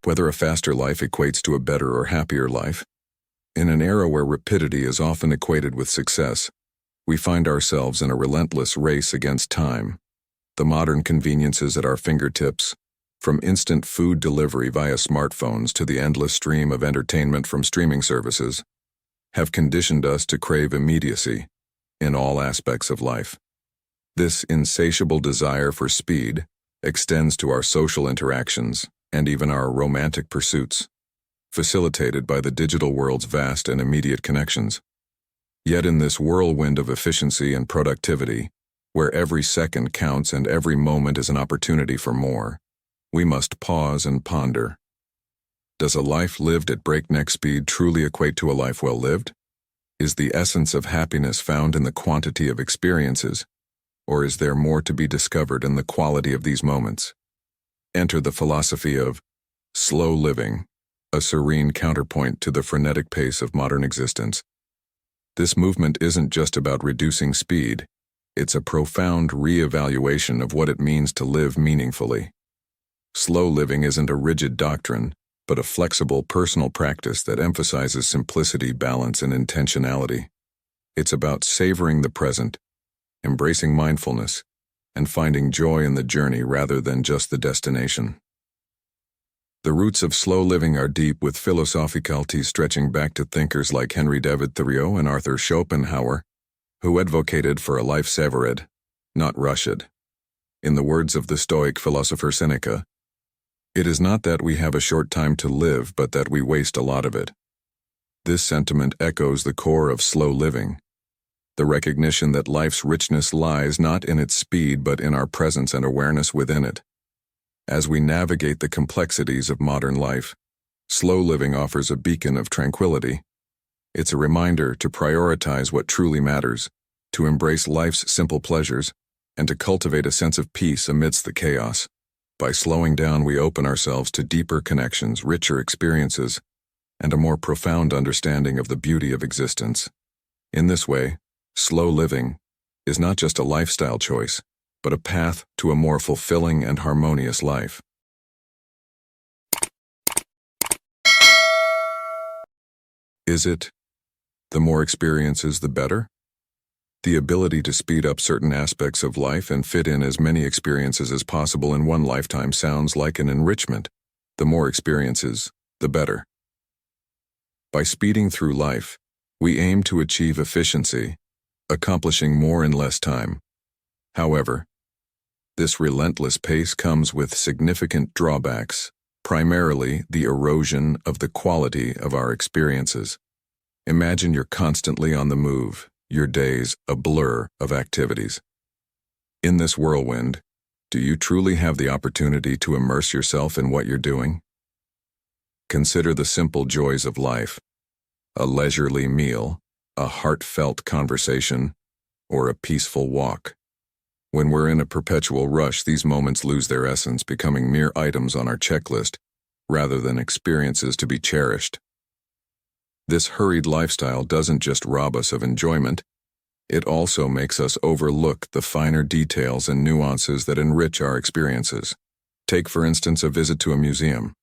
whether a faster life equates to a better or happier life. In an era where rapidity is often equated with success, we find ourselves in a relentless race against time. The modern conveniences at our fingertips, from instant food delivery via smartphones to the endless stream of entertainment from streaming services, have conditioned us to crave immediacy in all aspects of life. This insatiable desire for speed extends to our social interactions and even our romantic pursuits, facilitated by the digital world's vast and immediate connections. Yet in this whirlwind of efficiency and productivity, where every second counts and every moment is an opportunity for more, we must pause and ponder. Does a life lived at breakneck speed truly equate to a life well lived? Is the essence of happiness found in the quantity of experiences, or is there more to be discovered in the quality of these moments? Enter the philosophy of slow living, a serene counterpoint to the frenetic pace of modern existence. This movement isn't just about reducing speed, it's a profound re-evaluation of what it means to live meaningfully. Slow living isn't a rigid doctrine, but a flexible personal practice that emphasizes simplicity, balance, and intentionality. It's about savoring the present, embracing mindfulness, and finding joy in the journey rather than just the destination. The roots of slow living are deep, with philosophical stretching back to thinkers like Henry David Thoreau and Arthur Schopenhauer, who advocated for a life savored, not rushed. In the words of the Stoic philosopher Seneca, "It is not that we have a short time to live, but that we waste a lot of it." This sentiment echoes the core of slow living, the recognition that life's richness lies not in its speed but in our presence and awareness within it. As we navigate the complexities of modern life, slow living offers a beacon of tranquility. It's a reminder to prioritize what truly matters, to embrace life's simple pleasures, and to cultivate a sense of peace amidst the chaos. By slowing down, we open ourselves to deeper connections, richer experiences, and a more profound understanding of the beauty of existence. In this way, slow living is not just a lifestyle choice, but a path to a more fulfilling and harmonious life. Is it the more experiences, the better? The ability to speed up certain aspects of life and fit in as many experiences as possible in one lifetime sounds like an enrichment. The more experiences, the better. By speeding through life, we aim to achieve efficiency, accomplishing more in less time. However, this relentless pace comes with significant drawbacks, primarily the erosion of the quality of our experiences. Imagine you're constantly on the move, your days a blur of activities. In this whirlwind, do you truly have the opportunity to immerse yourself in what you're doing? Consider the simple joys of life: a leisurely meal, a heartfelt conversation, or a peaceful walk. When we're in a perpetual rush, these moments lose their essence, becoming mere items on our checklist rather than experiences to be cherished. This hurried lifestyle doesn't just rob us of enjoyment, it also makes us overlook the finer details and nuances that enrich our experiences. Take, for instance, a visit to a museum.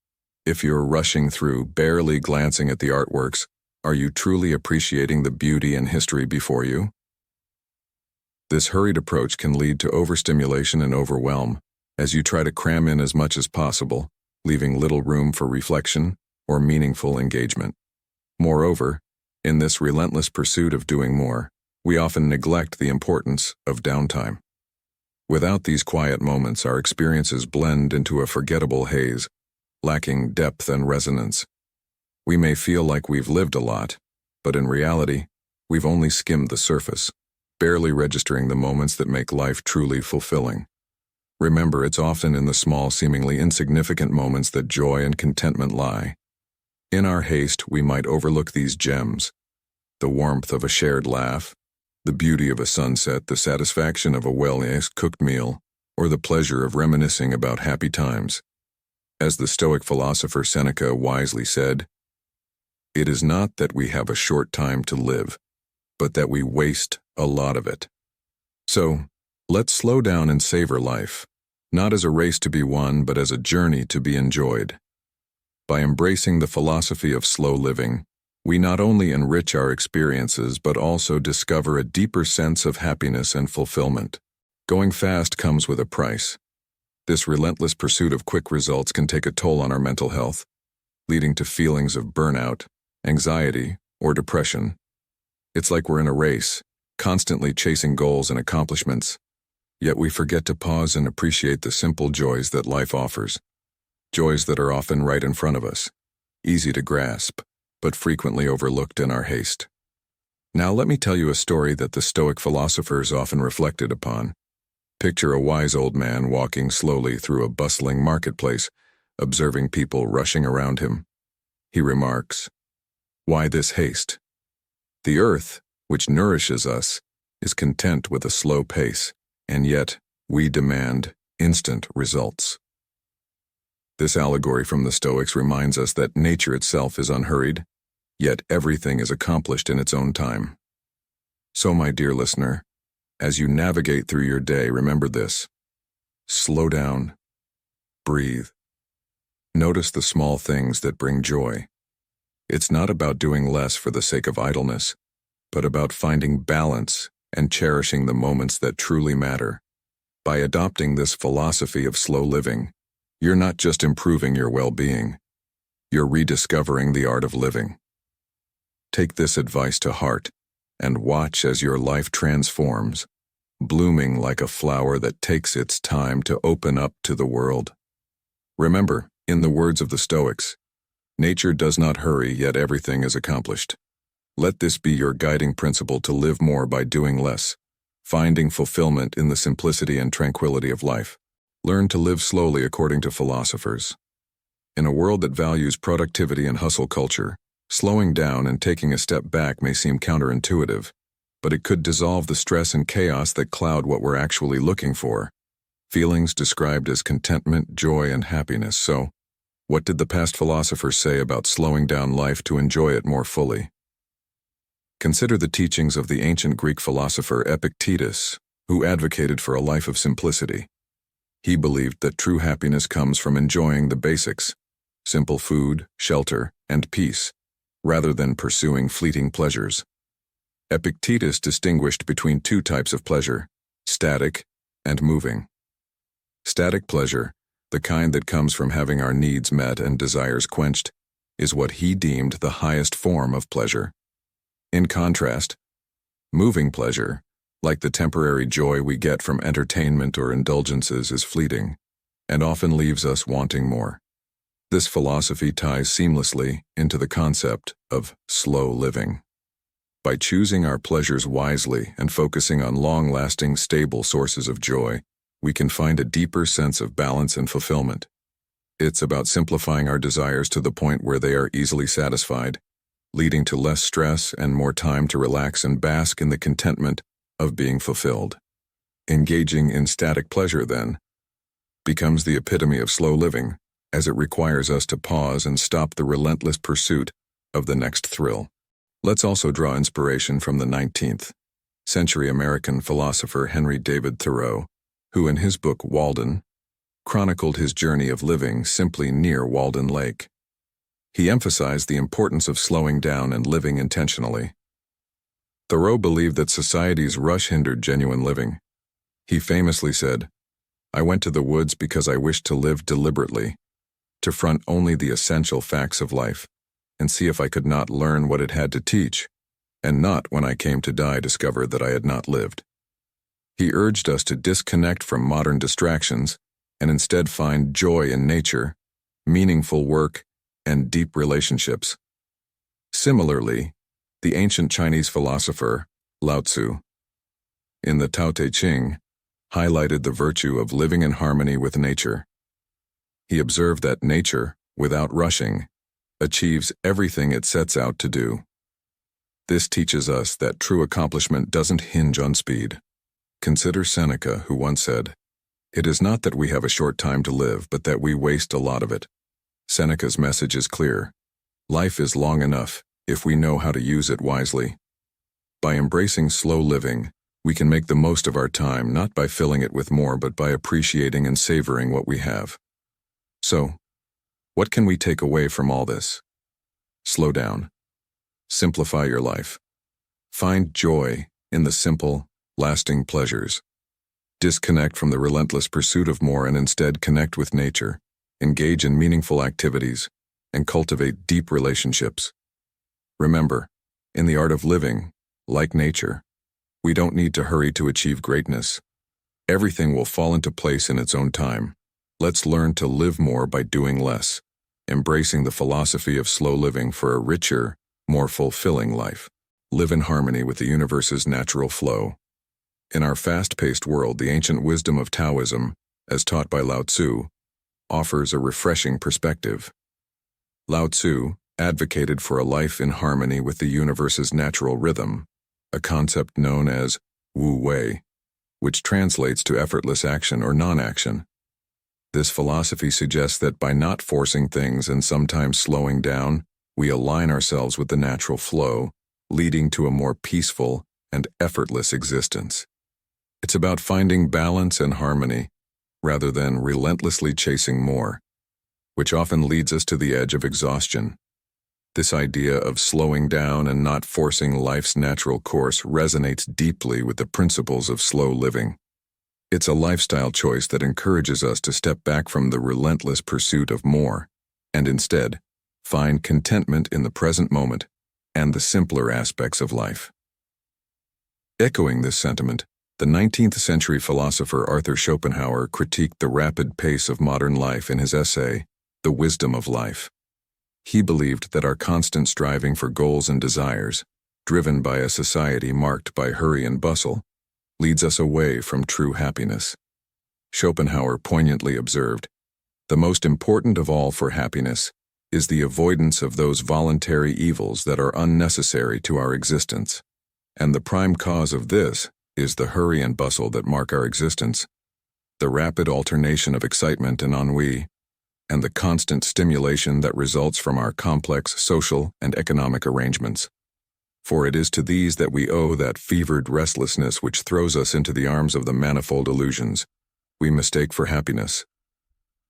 If you're rushing through, barely glancing at the artworks, are you truly appreciating the beauty and history before you? This hurried approach can lead to overstimulation and overwhelm, as you try to cram in as much as possible, leaving little room for reflection or meaningful engagement. Moreover, in this relentless pursuit of doing more, we often neglect the importance of downtime. Without these quiet moments, our experiences blend into a forgettable haze, lacking depth and resonance. We may feel like we've lived a lot, but in reality, we've only skimmed the surface, barely registering the moments that make life truly fulfilling. Remember, it's often in the small, seemingly insignificant moments that joy and contentment lie. In our haste, we might overlook these gems: the warmth of a shared laugh, the beauty of a sunset, the satisfaction of a well-cooked meal, or the pleasure of reminiscing about happy times. As the Stoic philosopher Seneca wisely said, "It is not that we have a short time to live, but that we waste a lot of it." So, let's slow down and savor life, not as a race to be won, but as a journey to be enjoyed. By embracing the philosophy of slow living, we not only enrich our experiences but also discover a deeper sense of happiness and fulfillment. Going fast comes with a price. This relentless pursuit of quick results can take a toll on our mental health, leading to feelings of burnout, anxiety, or depression. It's like we're in a race, constantly chasing goals and accomplishments, yet we forget to pause and appreciate the simple joys that life offers. Joys that are often right in front of us, easy to grasp, but frequently overlooked in our haste. Now let me tell you a story that the Stoic philosophers often reflected upon. Picture a wise old man walking slowly through a bustling marketplace, observing people rushing around him. He remarks, "Why this haste? The earth, which nourishes us, is content with a slow pace, and yet we demand instant results." This allegory from the Stoics reminds us that nature itself is unhurried, yet everything is accomplished in its own time. So, my dear listener, as you navigate through your day, remember this. Slow down. Breathe. Notice the small things that bring joy. It's not about doing less for the sake of idleness, but about finding balance and cherishing the moments that truly matter. By adopting this philosophy of slow living, you're not just improving your well-being, you're rediscovering the art of living. Take this advice to heart and watch as your life transforms, blooming like a flower that takes its time to open up to the world. Remember, in the words of the Stoics, nature does not hurry, yet everything is accomplished. Let this be your guiding principle to live more by doing less, finding fulfillment in the simplicity and tranquility of life. Learn to live slowly according to philosophers. In a world that values productivity and hustle culture, slowing down and taking a step back may seem counterintuitive, but it could dissolve the stress and chaos that cloud what we're actually looking for. Feelings described as contentment, joy, and happiness. So, what did the past philosophers say about slowing down life to enjoy it more fully? Consider the teachings of the ancient Greek philosopher Epictetus, who advocated for a life of simplicity. He believed that true happiness comes from enjoying the basics, simple food, shelter, and peace, rather than pursuing fleeting pleasures. Epictetus distinguished between two types of pleasure, static and moving. Static pleasure, the kind that comes from having our needs met and desires quenched, is what he deemed the highest form of pleasure. In contrast, moving pleasure, like the temporary joy we get from entertainment or indulgences, is fleeting, and often leaves us wanting more. This philosophy ties seamlessly into the concept of slow living. By choosing our pleasures wisely and focusing on long-lasting, stable sources of joy, we can find a deeper sense of balance and fulfillment. It's about simplifying our desires to the point where they are easily satisfied, leading to less stress and more time to relax and bask in the contentment of being fulfilled. Engaging in static pleasure, then, becomes the epitome of slow living, as it requires us to pause and stop the relentless pursuit of the next thrill. Let's also draw inspiration from the 19th century American philosopher Henry David Thoreau, who in his book Walden chronicled his journey of living simply near Walden Lake. He emphasized the importance of slowing down and living intentionally. Thoreau believed that society's rush hindered genuine living. He famously said, "I went to the woods because I wished to live deliberately, to front only the essential facts of life, and see if I could not learn what it had to teach, and not when I came to die discover that I had not lived." He urged us to disconnect from modern distractions and instead find joy in nature, meaningful work, and deep relationships. Similarly, the ancient Chinese philosopher Lao Tzu, in the Tao Te Ching, highlighted the virtue of living in harmony with nature. He observed that nature, without rushing, achieves everything it sets out to do. This teaches us that true accomplishment doesn't hinge on speed. Consider Seneca, who once said, "It is not that we have a short time to live, but that we waste a lot of it." Seneca's message is clear. Life is long enough if we know how to use it wisely. By embracing slow living, we can make the most of our time, not by filling it with more, but by appreciating and savoring what we have. So, What can we take away from all this? Slow down. Simplify your life. Find joy in the simple, lasting pleasures. Disconnect from the relentless pursuit of more and instead connect with nature, engage in meaningful activities, and cultivate deep relationships. Remember, in the art of living, like nature, we don't need to hurry to achieve greatness. Everything will fall into place in its own time. Let's learn to live more by doing less, embracing the philosophy of slow living for a richer, more fulfilling life. Live in harmony with the universe's natural flow. In our fast-paced world, the ancient wisdom of Taoism, as taught by Lao Tzu, offers a refreshing perspective. Lao Tzu advocated for a life in harmony with the universe's natural rhythm, a concept known as Wu Wei, which translates to effortless action or non-action. This philosophy suggests that by not forcing things and sometimes slowing down, we align ourselves with the natural flow, leading to a more peaceful and effortless existence. It's about finding balance and harmony, rather than relentlessly chasing more, which often leads us to the edge of exhaustion. This idea of slowing down and not forcing life's natural course resonates deeply with the principles of slow living. It's a lifestyle choice that encourages us to step back from the relentless pursuit of more, and instead, find contentment in the present moment and the simpler aspects of life. Echoing this sentiment, the 19th century philosopher Arthur Schopenhauer critiqued the rapid pace of modern life in his essay, The Wisdom of Life. He believed that our constant striving for goals and desires, driven by a society marked by hurry and bustle, leads us away from true happiness. Schopenhauer poignantly observed, "The most important of all for happiness is the avoidance of those voluntary evils that are unnecessary to our existence. And the prime cause of this is the hurry and bustle that mark our existence, the rapid alternation of excitement and ennui, and the constant stimulation that results from our complex social and economic arrangements. For it is to these that we owe that fevered restlessness which throws us into the arms of the manifold illusions we mistake for happiness."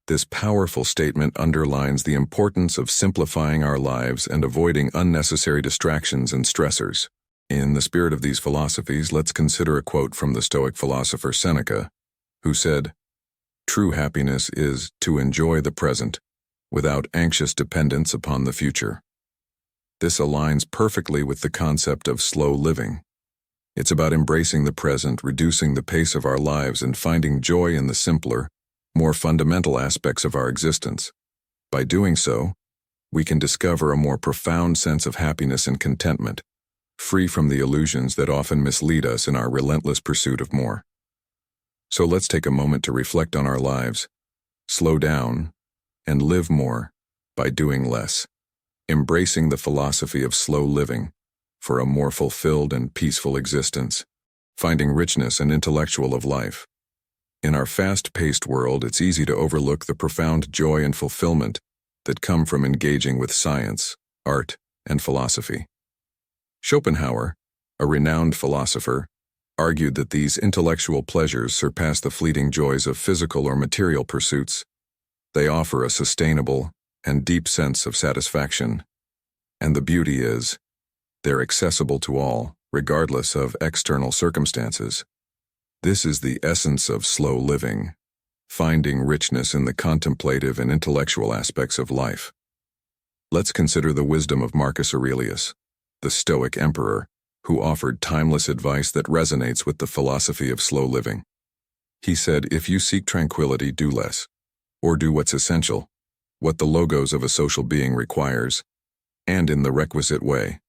This powerful statement underlines the importance of simplifying our lives and avoiding unnecessary distractions and stressors. In the spirit of these philosophies, let's consider a quote from the Stoic philosopher Seneca, who said, "True happiness is to enjoy the present without anxious dependence upon the future." This aligns perfectly with the concept of slow living. It's about embracing the present, reducing the pace of our lives, and finding joy in the simpler, more fundamental aspects of our existence. By doing so, we can discover a more profound sense of happiness and contentment, free from the illusions that often mislead us in our relentless pursuit of more. So let's take a moment to reflect on our lives, slow down, and live more by doing less, embracing the philosophy of slow living for a more fulfilled and peaceful existence, finding richness and intellectual of life. In our fast-paced world, it's easy to overlook the profound joy and fulfillment that come from engaging with science, art, and philosophy. Schopenhauer, a renowned philosopher, argued that these intellectual pleasures surpass the fleeting joys of physical or material pursuits. They offer a sustainable and deep sense of satisfaction. And the beauty is, they're accessible to all, regardless of external circumstances. This is the essence of slow living, finding richness in the contemplative and intellectual aspects of life. Let's consider the wisdom of Marcus Aurelius, the Stoic emperor, who offered timeless advice that resonates with the philosophy of slow living. He said, "If you seek tranquility, do less, or do what's essential, what the logos of a social being requires, and in the requisite way."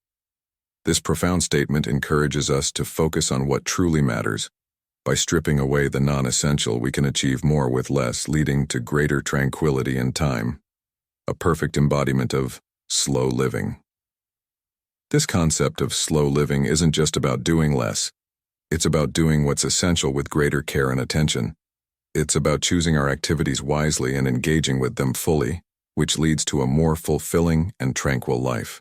This profound statement encourages us to focus on what truly matters. By stripping away the non-essential, we can achieve more with less, leading to greater tranquility and time. A perfect embodiment of slow living. This concept of slow living isn't just about doing less. It's about doing what's essential with greater care and attention. It's about choosing our activities wisely and engaging with them fully, which leads to a more fulfilling and tranquil life.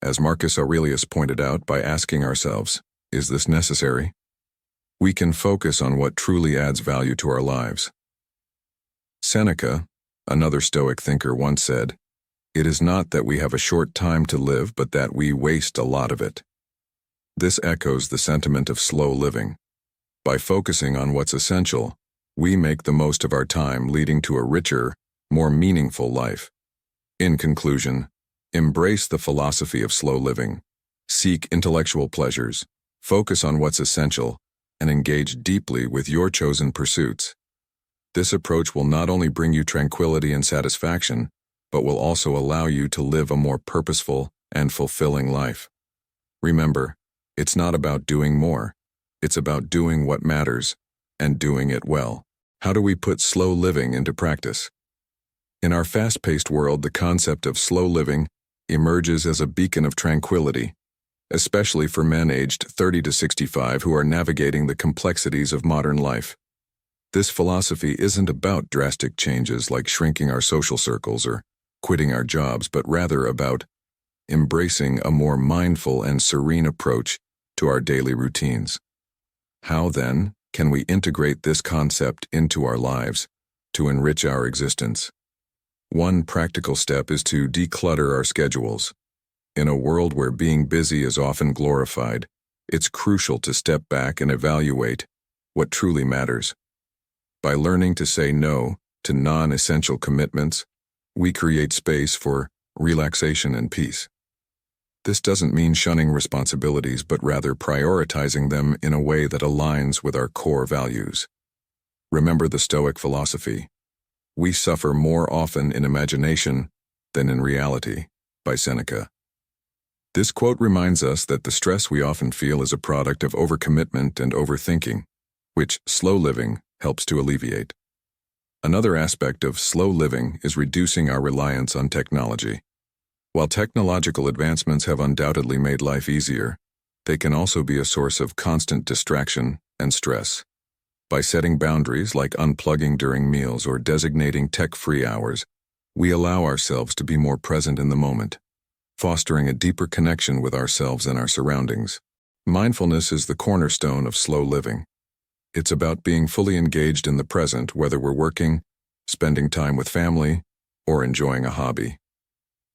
As Marcus Aurelius pointed out, by asking ourselves, "Is this necessary?" we can focus on what truly adds value to our lives. Seneca, Another Stoic thinker once said, "It is not that we have a short time to live, but that we waste a lot of it." This echoes the sentiment of slow living. By focusing on what's essential, we make the most of our time, leading to a richer, more meaningful life. In conclusion, embrace the philosophy of slow living. Seek intellectual pleasures, focus on what's essential, and engage deeply with your chosen pursuits. This approach will not only bring you tranquility and satisfaction, but will also allow you to live a more purposeful and fulfilling life. Remember, it's not about doing more. It's about doing what matters and doing it well. How do we put slow living into practice? In our fast-paced world, the concept of slow living emerges as a beacon of tranquility, especially for men aged 30 to 65 who are navigating the complexities of modern life. This philosophy isn't about drastic changes like shrinking our social circles or quitting our jobs, but rather about embracing a more mindful and serene approach to our daily routines. How, then, can we integrate this concept into our lives to enrich our existence? One practical step is to declutter our schedules. In a world where being busy is often glorified, it's crucial to step back and evaluate what truly matters. By learning to say no to non-essential commitments, we create space for relaxation and peace. This doesn't mean shunning responsibilities, but rather prioritizing them in a way that aligns with our core values. Remember the Stoic philosophy. We suffer more often in imagination than in reality, by Seneca. This quote reminds us that the stress we often feel is a product of overcommitment and overthinking, which slow living helps to alleviate. Another aspect of slow living is reducing our reliance on technology. While technological advancements have undoubtedly made life easier, they can also be a source of constant distraction and stress. By setting boundaries like unplugging during meals or designating tech-free hours, we allow ourselves to be more present in the moment, fostering a deeper connection with ourselves and our surroundings. Mindfulness is the cornerstone of slow living. It's about being fully engaged in the present, whether we're working, spending time with family, or enjoying a hobby.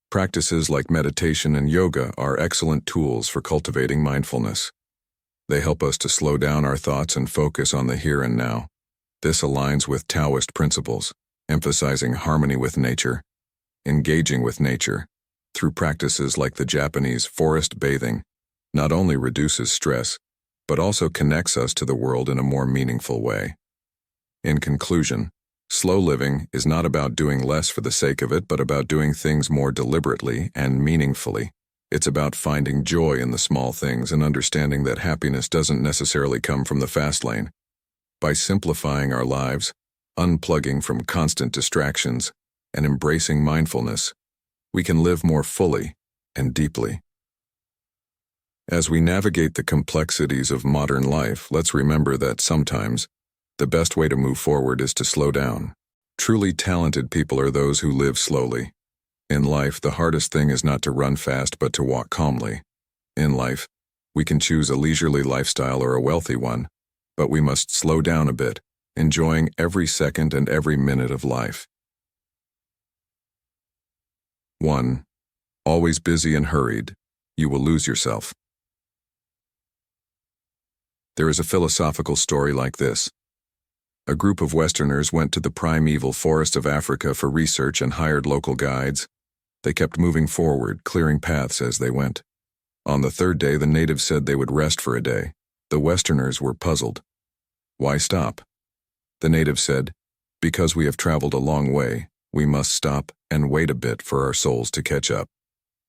Practices like meditation and yoga are excellent tools for cultivating mindfulness. They help us to slow down our thoughts and focus on the here and now. This aligns with Taoist principles, emphasizing harmony with nature, engaging with nature, through practices like the Japanese forest bathing, not only reduces stress, but also connects us to the world in a more meaningful way. In conclusion, slow living is not about doing less for the sake of it, but about doing things more deliberately and meaningfully. It's about finding joy in the small things and understanding that happiness doesn't necessarily come from the fast lane. By simplifying our lives, unplugging from constant distractions, and embracing mindfulness, we can live more fully and deeply. As we navigate the complexities of modern life, let's remember that sometimes the best way to move forward is to slow down. Truly talented people are those who live slowly. In life, the hardest thing is not to run fast, but to walk calmly. In life, we can choose a leisurely lifestyle or a wealthy one, but we must slow down a bit, enjoying every second and every minute of life. 1. Always busy and hurried, you will lose yourself. There is a philosophical story like this. A group of Westerners went to the primeval forest of Africa for research and hired local guides. They kept moving forward, clearing paths as they went. On the third day, the natives said they would rest for a day. The Westerners were puzzled. Why stop? The natives said, because we have traveled a long way, we must stop and wait a bit for our souls to catch up.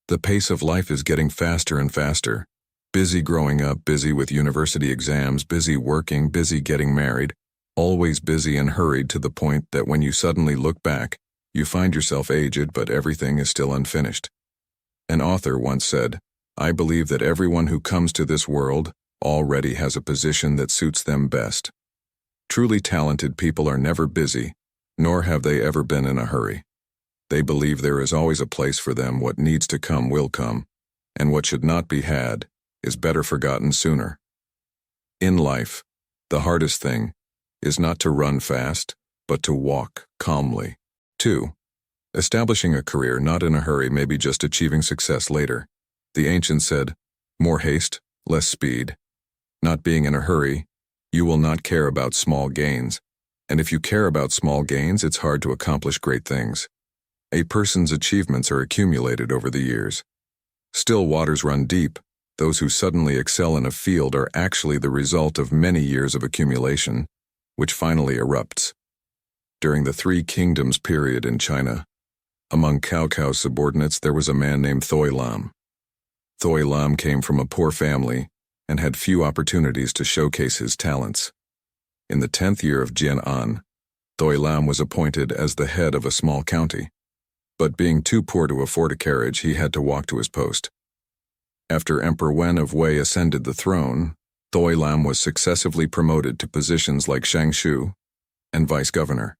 The pace of life is getting faster and faster. Busy growing up, busy with university exams, busy working, busy getting married, always busy and hurried to the point that when you suddenly look back, you find yourself aged, but everything is still unfinished. An author once said, "I believe that everyone who comes to this world already has a position that suits them best." Truly talented people are never busy, nor have they ever been in a hurry. They believe there is always a place for them. What needs to come will come, and what should not be had is better forgotten sooner. In life, the hardest thing is not to run fast, but to walk calmly. 2. Establishing a career not in a hurry may be just achieving success later. The ancients said, more haste, less speed. Not being in a hurry, you will not care about small gains. And if you care about small gains, it's hard to accomplish great things. A person's achievements are accumulated over the years. Still waters run deep. Those who suddenly excel in a field are actually the result of many years of accumulation, which finally erupts. During the Three Kingdoms period in China, among Cao Cao's subordinates there was a man named Thoi Lam. Thoi Lam came from a poor family and had few opportunities to showcase his talents. In the 10th year of Jian An, Thoi Lam was appointed as the head of a small county, but being too poor to afford a carriage, he had to walk to his post. After Emperor Wen of Wei ascended the throne, Thoi Lam was successively promoted to positions like Shangshu and vice-governor.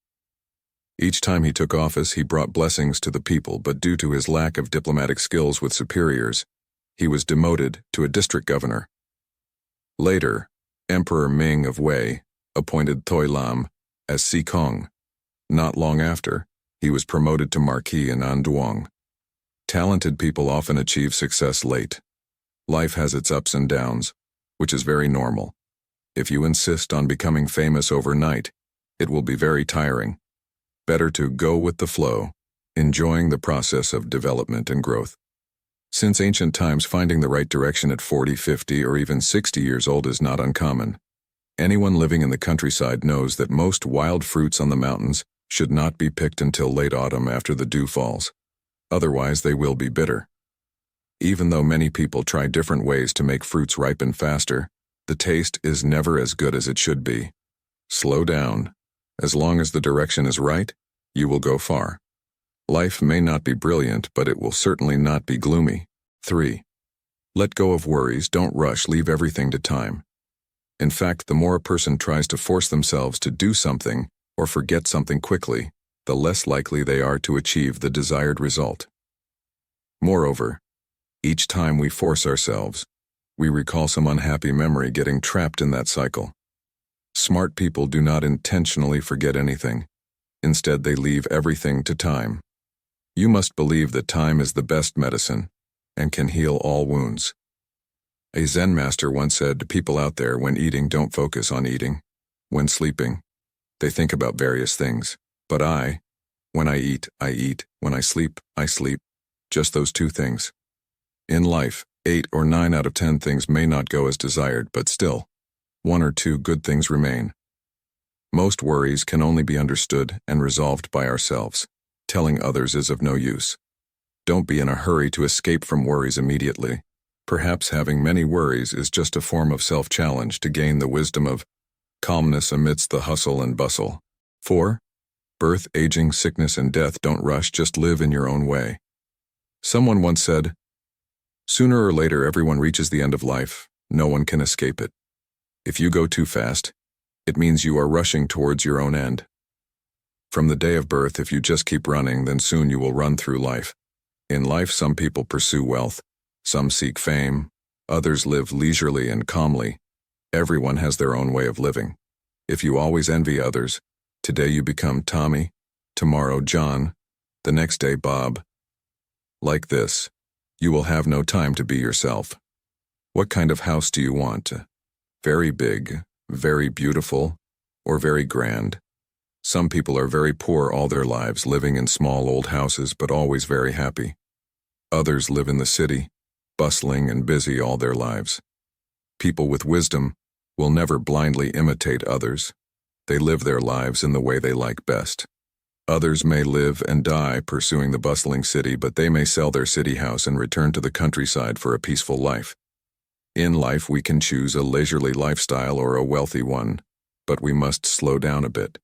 Each time he took office, he brought blessings to the people, but due to his lack of diplomatic skills with superiors, he was demoted to a district governor. Later, Emperor Ming of Wei appointed Thoi Lam as Si Kong. Not long after, he was promoted to Marquis in Anduong. Talented people often achieve success late. Life has its ups and downs, which is very normal. If you insist on becoming famous overnight, it will be very tiring. Better to go with the flow, enjoying the process of development and growth. Since ancient times, finding the right direction at 40, 50, or even 60 years old is not uncommon. Anyone living in the countryside knows that most wild fruits on the mountains should not be picked until late autumn after the dew falls. Otherwise, they will be bitter. Even though many people try different ways to make fruits ripen faster, the taste is never as good as it should be. Slow down. As long as the direction is right, you will go far. Life may not be brilliant, but it will certainly not be gloomy. 3. Let go of worries, don't rush, leave everything to time. In fact, the more a person tries to force themselves to do something or forget something quickly, the less likely they are to achieve the desired result. Moreover, each time we force ourselves, we recall some unhappy memory, getting trapped in that cycle. Smart people do not intentionally forget anything. Instead, they leave everything to time. You must believe that time is the best medicine and can heal all wounds. A Zen master once said to people out there, when eating, don't focus on eating. When sleeping, they think about various things. But when I eat, I eat. When I sleep, I sleep. Just those two things. In life, 8 or 9 out of 10 things may not go as desired, but still, 1 or 2 good things remain. Most worries can only be understood and resolved by ourselves. Telling others is of no use. Don't be in a hurry to escape from worries immediately. Perhaps having many worries is just a form of self-challenge to gain the wisdom of calmness amidst the hustle and bustle. 4. Birth, aging, sickness, and death, don't rush, just live in your own way. Someone once said, sooner or later everyone reaches the end of life. No one can escape it. If you go too fast, it means you are rushing towards your own end. From the day of birth, if you just keep running, then soon you will run through life. In life, some people pursue wealth, some seek fame, others live leisurely and calmly. Everyone has their own way of living. If you always envy others, today you become Tommy, tomorrow John, the next day Bob. Like this, you will have no time to be yourself. What kind of house do you want? Very big, very beautiful, or very grand? Some people are very poor all their lives, living in small old houses but always very happy. Others live in the city, bustling and busy all their lives. People with wisdom will never blindly imitate others. They live their lives in the way they like best. Others may live and die pursuing the bustling city, but they may sell their city house and return to the countryside for a peaceful life. In life, we can choose a leisurely lifestyle or a wealthy one, but we must slow down a bit,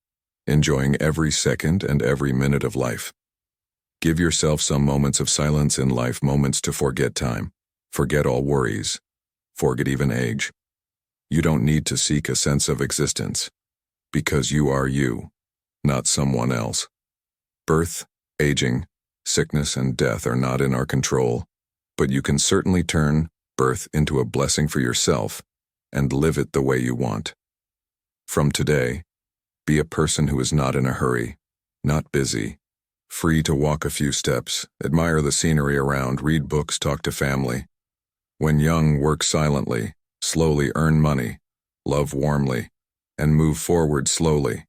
enjoying every second and every minute of life. Give yourself some moments of silence in life, moments to forget time, forget all worries, forget even age. You don't need to seek a sense of existence, because you are you, not someone else. Birth, aging, sickness, and death are not in our control, but you can certainly turn birth into a blessing for yourself and live it the way you want. From today, be a person who is not in a hurry, not busy, free to walk a few steps, admire the scenery around, read books, talk to family. When young, work silently, slowly earn money, love warmly, and move forward slowly.